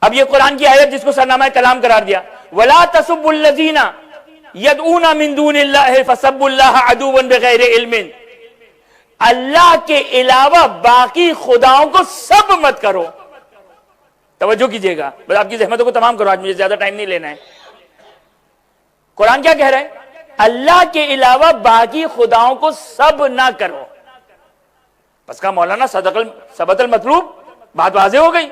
اب یہ قرآن کی آیت جس کو سرنامہ کلام قرار دیا، وَلَا تَسُبُّوا الَّذِينَ يَدْعُونَ مِن دُونِ اللَّهِ فَسَبُّوا اللَّهَ عَدُوًّا بِغَيْرِ عِلْمٍ، اللہ کے علاوہ باقی خداؤں کو سب مت کرو. توجہ کیجئے گا، بس آپ کی زحمتوں کو تمام کرو، آج مجھے زیادہ ٹائم نہیں لینا ہے. قرآن کیا کہہ رہا ہے؟ اللہ کے علاوہ باقی خداؤں کو سب نہ کرو. بس کہا مولانا ثبت المطلوب، بات واضح ہو گئی.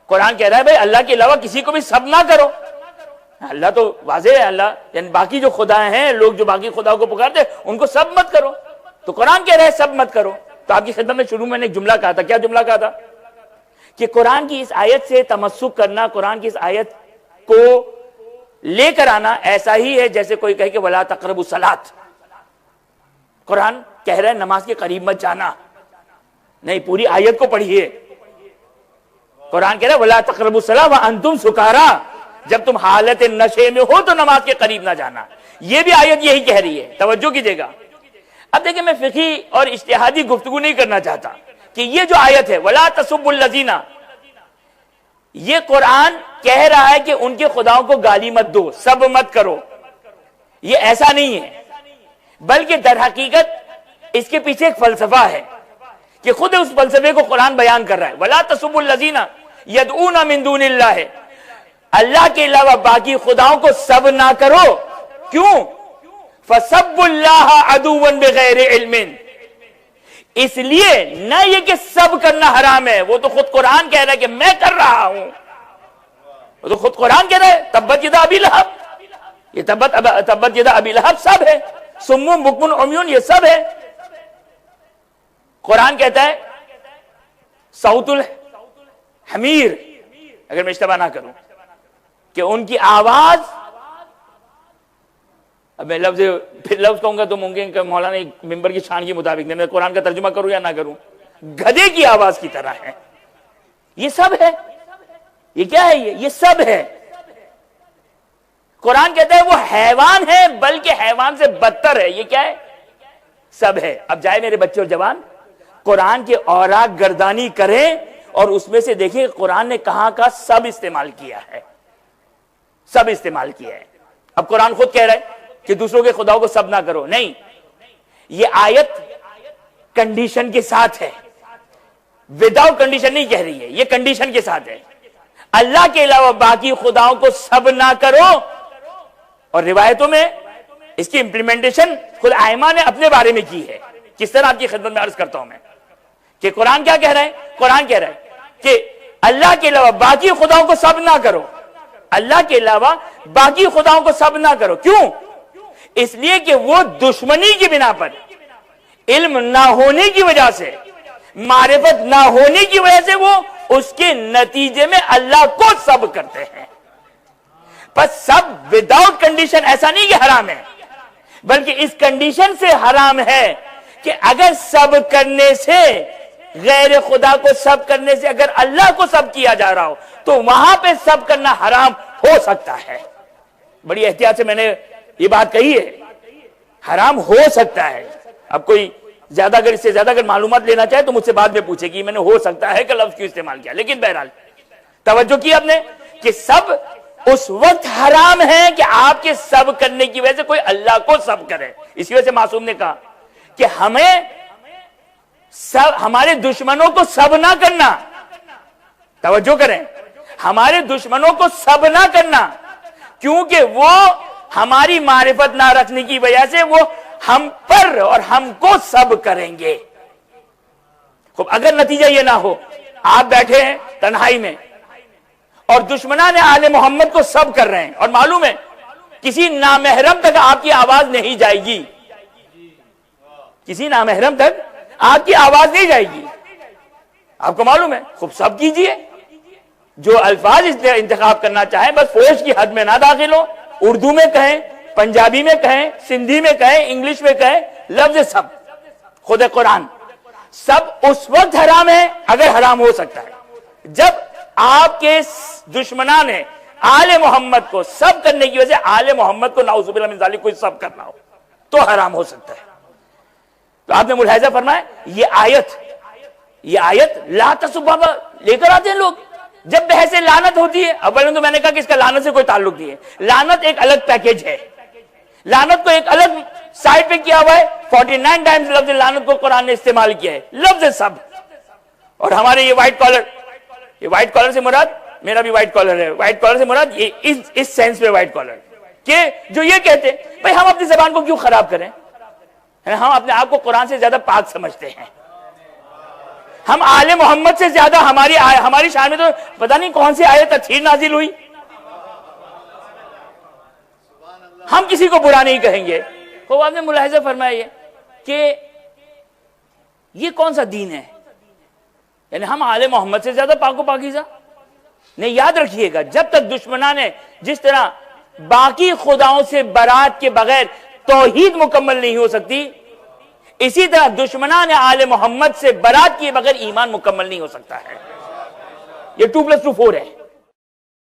قرآن کہہ رہا ہے بھائی اللہ کے علاوہ کسی کو بھی سب نہ کرو. اللہ تو واضح ہے، اللہ یعنی باقی جو خدا ہیں، لوگ جو باقی خداؤں کو پکارتے ان کو سب مت کرو. تو قرآن کہہ رہا ہے سب مت کرو. تو آپ کی خدمت میں شروع میں نے ایک جملہ کہا تھا. کیا جملہ کہا تھا؟ کہ قرآن کی اس آیت سے تمسک کرنا، قرآن کی اس آیت کو لے کر آنا ایسا ہی ہے جیسے کوئی کہے کہ وَلَا تَقْرَبُوا الصَّلَاةَ. قرآن کہہ رہا ہے نماز کے قریب مت جانا. نہیں، پوری آیت کو پڑھیے. قرآن کہہ رہا ہے وَلَا تَقْرَبُوا الصَّلَاةَ وَأَنْتُمْ سُكَارَىٰ، جب تم حالت نشے میں ہو تو نماز کے قریب نہ جانا. یہ بھی آیت یہی کہہ رہی ہے. توجہ کیجئے گا. اب دیکھیں میں فقہی اور اجتہادی گفتگو نہیں کرنا چاہتا کہ یہ جو آیت ہے وَلَا تَسُبُّوا الَّذِينَ، یہ قرآن کہہ رہا ہے کہ ان کے خداؤں کو گالی مت دو، سب مت کرو. یہ ایسا نہیں ہے، بلکہ در حقیقت اس کے پیچھے ایک فلسفہ ہے کہ خود اس فلسفے کو قرآن بیان کر رہا ہے. وَلَا تَسُبُّوا الَّذِينَ يَدْعُونَ مِن دُونِ اللَّهِ، اللہ کے علاوہ باقی خداؤں کو سب نہ کرو. کیوں؟ فَسَبُّوا اللَّهَ عَدُوًّا بِغَيْرِ عِلْمٍ، اس لیے نہ یہ کہ سب کرنا حرام ہے، وہ تو خود قرآن کہہ رہا ہے کہ میں کر رہا ہوں. وہ تو خود قرآن کہہ رہا ہے تبت یدا ابی لہب، یہ تبت یدا ابی لہب سب ہے، صم بکم عمیون یہ سب ہے. قرآن کہتا ہے صوت الحمیر، اگر میں اشتباہ نہ کروں، کہ ان کی آواز، اب میں پھر لفظ کہوں گا تو ممکن کہ مولانا ایک ممبر کی شان کے مطابق میں قرآن کا ترجمہ کروں یا نہ کروں، گدھے کی آواز کی طرح ہے. یہ سب ہے. یہ کیا ہے؟ یہ سب ہے. قرآن کہتا ہے وہ حیوان ہے، بلکہ حیوان سے بدتر ہے. یہ کیا ہے؟ سب ہے. اب جائے میرے بچے اور جوان قرآن کے اوراق گردانی کریں اور اس میں سے دیکھیں قرآن نے کہاں کا سب استعمال کیا ہے. سب استعمال کیا ہے. اب قرآن خود کہہ رہا ہے کہ دوسروں کے خداؤں کو سب نہ کرو. نہیں، یہ آیت کنڈیشن کے ساتھ ہے، وداؤٹ کنڈیشن نہیں کہہ رہی ہے، یہ کنڈیشن کے ساتھ ہے. اللہ کے علاوہ باقی خداؤں کو سب نہ کرو. اور روایتوں میں اس کی امپلیمنٹیشن خود ائمہ نے اپنے بارے میں کی ہے. کس طرح آپ کی خدمت میں عرض کرتا ہوں میں کہ قرآن کیا کہہ رہا ہے؟ قرآن کہہ رہا ہے کہ اللہ کے علاوہ باقی خداؤں کو سب نہ کرو. اللہ کے علاوہ باقی خداؤں کو سب نہ کرو. کیوں؟ اس لیے کہ وہ دشمنی کی بنا پر، علم نہ ہونے کی وجہ سے، معرفت نہ ہونے کی وجہ سے وہ اس کے نتیجے میں اللہ کو سب کرتے ہیں. بس سب وداؤٹ کنڈیشن ایسا نہیں کہ حرام ہے، بلکہ اس کنڈیشن سے حرام ہے کہ اگر سب کرنے سے، غیر خدا کو سب کرنے سے اگر اللہ کو سب کیا جا رہا ہو تو وہاں پہ سب کرنا حرام ہو سکتا ہے. بڑی احتیاط سے میں نے یہ بات کہی ہے، حرام ہو سکتا ہے. اب کوئی زیادہ اگر اس سے زیادہ اگر معلومات لینا چاہے تو مجھ سے بعد میں پوچھے کہ میں نے ہو سکتا ہے کہ لفظ کیوں استعمال کیا. لیکن بہرحال توجہ کی آپ نے کہ سب اس وقت حرام ہے کہ آپ کے سب کرنے کی وجہ سے کوئی اللہ کو سب کرے. اسی وجہ سے معصوم نے کہا کہ ہمیں سب، ہمارے دشمنوں کو سب نہ کرنا. توجہ کریں، ہمارے دشمنوں کو سب نہ کرنا، کیونکہ وہ ہماری معرفت نہ رکھنے کی وجہ سے وہ ہم پر اور ہم کو سب کریں گے. خوب، اگر نتیجہ یہ نہ ہو، آپ بیٹھے ہیں تنہائی میں اور دشمنان آل محمد کو سب کر رہے ہیں اور معلوم ہے کسی نامحرم تک آپ کی آواز نہیں جائے گی، کسی نامحرم تک آپ کی آواز نہیں جائے گی، آپ کو معلوم ہے، خوب سب کیجئے. جو الفاظ انتخاب کرنا چاہیں بس فوش کی حد میں نہ داخل ہو، اردو میں کہیں، پنجابی میں کہیں، سندھی میں کہیں، انگلش میں کہیں، لفظ سب خود قرآن. سب اس وقت حرام ہے اگر حرام ہو سکتا ہے جب آپ کے دشمنان ہیں آل محمد کو سب کرنے کی وجہ سے آل محمد کو نعوذ باللہ من ذالک کوئی سب کرنا ہو تو حرام ہو سکتا ہے. تو آپ نے ملاحظہ فرمایا یہ آیت لا تسبوا لے کر آتے ہیں لوگ جب بحث لعنت ہوتی ہے، اولا تو میں نے کہا کہ اس کا لعنت سے کوئی تعلق نہیں ہے، لعنت ایک الگ پیکیج ہے، لعنت کو ایک الگ سائٹ پہ کیا ہوا ہے، 49 ٹائمز لفظ لعنت کو قرآن نے استعمال کیا ہے، لفظ سب۔ اور ہمارے یہ وائٹ کالر سے مراد، میرا بھی وائٹ کالر ہے، وائٹ کالر سے مراد یہ اس سینس میں وائٹ کالر کہ جو یہ کہتے ہیں بھئی ہم اپنی زبان کو کیوں خراب کریں، ہم اپنے آپ کو قرآن سے زیادہ پاک سمجھتے ہیں، ہم آل محمد سے زیادہ ہماری شان میں تو پتہ نہیں کون سی آیت تطہیر نازل ہوئی، ہم کسی کو برا نہیں کہیں گے۔ تو آپ نے ملاحظہ فرمایا کہ یہ کون سا دین ہے، یعنی ہم آل محمد سے زیادہ پاک و پاکیزہ نہیں۔ یاد رکھیے گا، جب تک دشمنان نے جس طرح باقی خداؤں سے برات کے بغیر توحید مکمل نہیں ہو سکتی، اسی طرح دشمنان آل محمد سے برات کیے بغیر ایمان مکمل نہیں ہو سکتا ہے۔ یہ 2+2 4 ہے۔